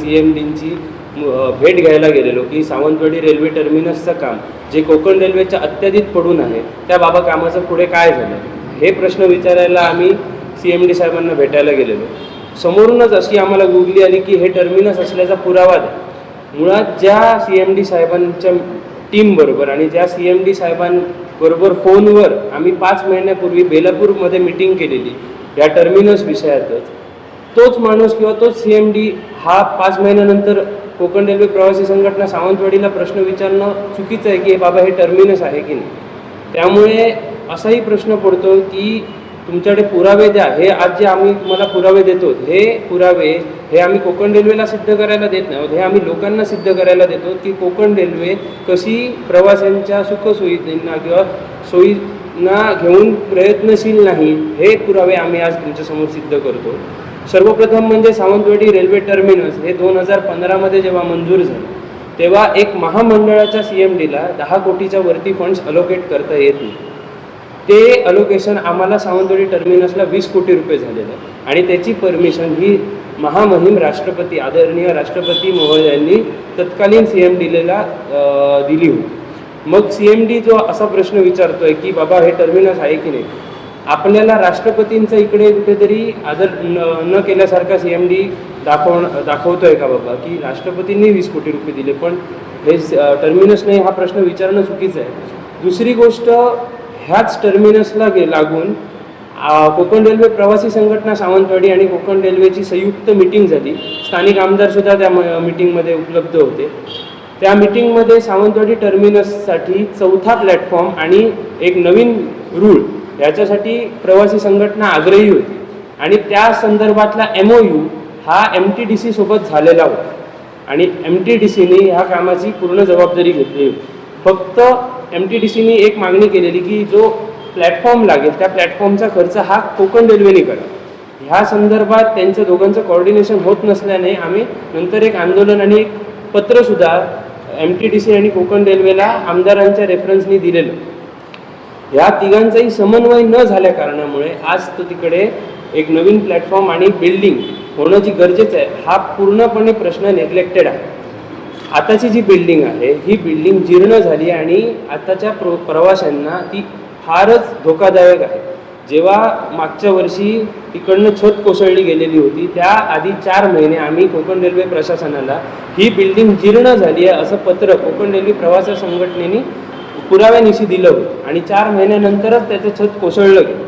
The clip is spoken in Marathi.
CMDंची भेट घ्यायला गेलेलो की सावंतवाडी रेल्वे टर्मिनसचं काम जे कोकण रेल्वेच्या अत्याधिक पडून आहे त्या बाबा कामाचं पुढे काय झालं हे प्रश्न विचारायला आम्ही CMD साहेबांना भेटायला गेलेलो. समोरूनच अशी आम्हाला गुगली आली की हे टर्मिनस असल्याचा पुरावा द्या. मुळात ज्या CMD साहेबांच्या टीमबरोबर आणि ज्या CMD साहेबांबरोबर फोनवर आम्ही 5 महिन्यापूर्वी बेलापूरमध्ये मीटिंग केलेली या टर्मिनस विषयातच, तोच माणूस किंवा तोच CMD हा 5 महिन्यानंतर कोकण रेल्वे प्रवासी संघटना सावंतवाडीला प्रश्न विचारणं चुकीचं आहे की बाबा हे टर्मिनस आहे की नाही. त्यामुळे असाही प्रश्न पडतो की तुमच्याकडे पुरावे द्या. हे आज जे आम्ही तुम्हाला पुरावे देतो हे पुरावे हे आम्ही कोकण रेल्वेला सिद्ध करायला देत नाही, हे आम्ही लोकांना सिद्ध करायला देतो की कोकण रेल्वे कशी प्रवाशांच्या सुखसोयींना किंवा सोयींना घेऊन प्रयत्नशील नाही हे पुरावे आम्ही आज तुमच्यासमोर सिद्ध करतो. सर्वप्रथम म्हणजे सावंतवाडी रेल्वे टर्मिनस हे 2015मध्ये जेव्हा मंजूर झालं तेव्हा एक महामंडळाच्या CMDला 10 कोटीच्या वरती फंड्स अलोकेट करता येत नाही. ते अलोकेशन आम्हाला सावंतवाडी टर्मिनसला 20 कोटी रुपये झालेलं आहे आणि त्याची परमिशन ही महामहिम राष्ट्रपती आदरणीय राष्ट्रपती महोदयांनी तत्कालीन CMDला दिली होती. मग CMD जो असा प्रश्न विचारतोय की बाबा हे टर्मिनस आहे की नाही, आपल्याला राष्ट्रपतींचा इकडे कुठेतरी आदर न केल्यासारखा CMD दाखवतोय का बाबा की राष्ट्रपतींनी 20 कोटी रुपये दिले पण हे टर्मिनस नाही, हा प्रश्न विचारणं चुकीचं आहे. दुसरी गोष्ट, ह्याच टर्मिनसला लागून कोकण रेल्वे प्रवासी संघटना सावंतवाडी आणि कोकण रेल्वेची संयुक्त मीटिंग झाली. स्थानिक आमदारसुद्धा त्या मीटिंगमध्ये उपलब्ध होते. त्या मीटिंगमध्ये सावंतवाडी टर्मिनससाठी 4था प्लॅटफॉर्म आणि एक नवीन रूळ याच्यासाठी प्रवासी संघटना आग्रही होती आणि त्या संदर्भातला MOU हा MTDC सोबत झालेला होता आणि MTDCने ह्या कामाची पूर्ण जबाबदारी घेतली होती. फक्त MTDCने एक मागणी केलेली की जो प्लॅटफॉर्म लागेल त्या प्लॅटफॉर्मचा खर्च हा कोकण रेल्वेने करा. ह्या संदर्भात त्यांचं दोघांचं कॉर्डिनेशन होत नसल्याने आम्ही नंतर एक आंदोलन आणि एक पत्रसुद्धा MTDC आणि कोकण रेल्वेला आमदारांच्या रेफरन्सनी दिलेलं. ह्या तिघांचाही समन्वय न झाल्या कारणामुळे आज तो तिकडे एक नवीन प्लॅटफॉर्म आणि बिल्डिंग होणं जी गरजेचं आहे हा पूर्णपणे प्रश्न नेग्लेक्टेड आहे. आताची जी बिल्डिंग आहे ही बिल्डिंग जीर्ण झाली आणि आताच्या प्रवाशांना ती फारच धोकादायक आहे. जेव्हा मागच्या वर्षी तिकडनं छत कोसळली गेलेली होती त्या आधी 4 महिने आम्ही कोकण रेल्वे प्रशासनाला ही बिल्डिंग जीर्ण झाली आहे असं पत्र कोकण रेल्वे प्रवासी संघटनेने पुराव्यानिशी दिलं होतं आणि 4 महिन्यानंतरच त्याचं छत कोसळलं गेलं.